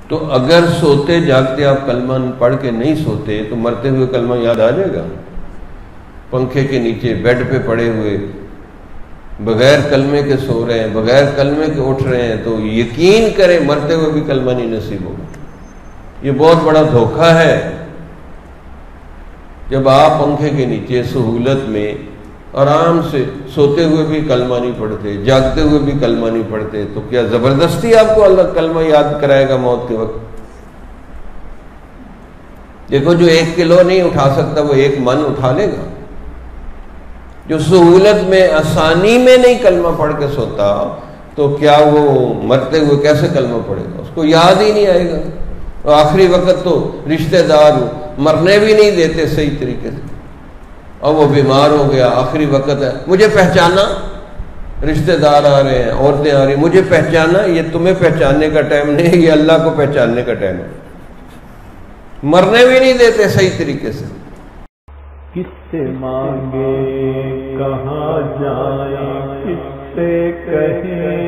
تو اگر سوتے جاگتے آپ کلمہ پڑھ کے نہیں سوتے تو مرتے ہوئے کلمہ یاد آ جائے گا؟ پنکھے کے نیچے بیڈ پہ پڑے ہوئے بغیر کلمے کے سو رہے ہیں، بغیر کلمے کے اٹھ رہے ہیں، تو یقین کریں مرتے ہوئے بھی کلمہ نہیں نصیب ہوگا۔ یہ بہت بڑا دھوکہ ہے۔ جب آپ پنکھے کے نیچے سہولت میں آرام سے سوتے ہوئے بھی کلمہ نہیں پڑھتے، جاگتے ہوئے بھی کلمہ نہیں پڑھتے، تو کیا زبردستی آپ کو اللہ کلمہ یاد کرائے گا موت کے وقت؟ دیکھو، جو 1 کلو نہیں اٹھا سکتا وہ 1 من اٹھا لے گا۔ جو سہولت میں آسانی میں نہیں کلمہ پڑھ کے سوتا، تو کیا وہ مرتے ہوئے کیسے کلمہ پڑھے گا؟ اس کو یاد ہی نہیں آئے گا۔ اور آخری وقت تو رشتہ دار مرنے بھی نہیں دیتے صحیح طریقے سے، اور وہ بیمار ہو گیا، آخری وقت ہے، مجھے پہچانا، رشتہ دار آ رہے ہیں، عورتیں آ رہی ہیں، مجھے پہچانا۔ یہ تمہیں پہچاننے کا ٹائم نہیں ہے، یہ اللہ کو پہچاننے کا ٹائم ہے۔ مرنے بھی نہیں دیتے صحیح طریقے سے۔ کس سے مانگے، کہاں جائیں، کس سے کہیں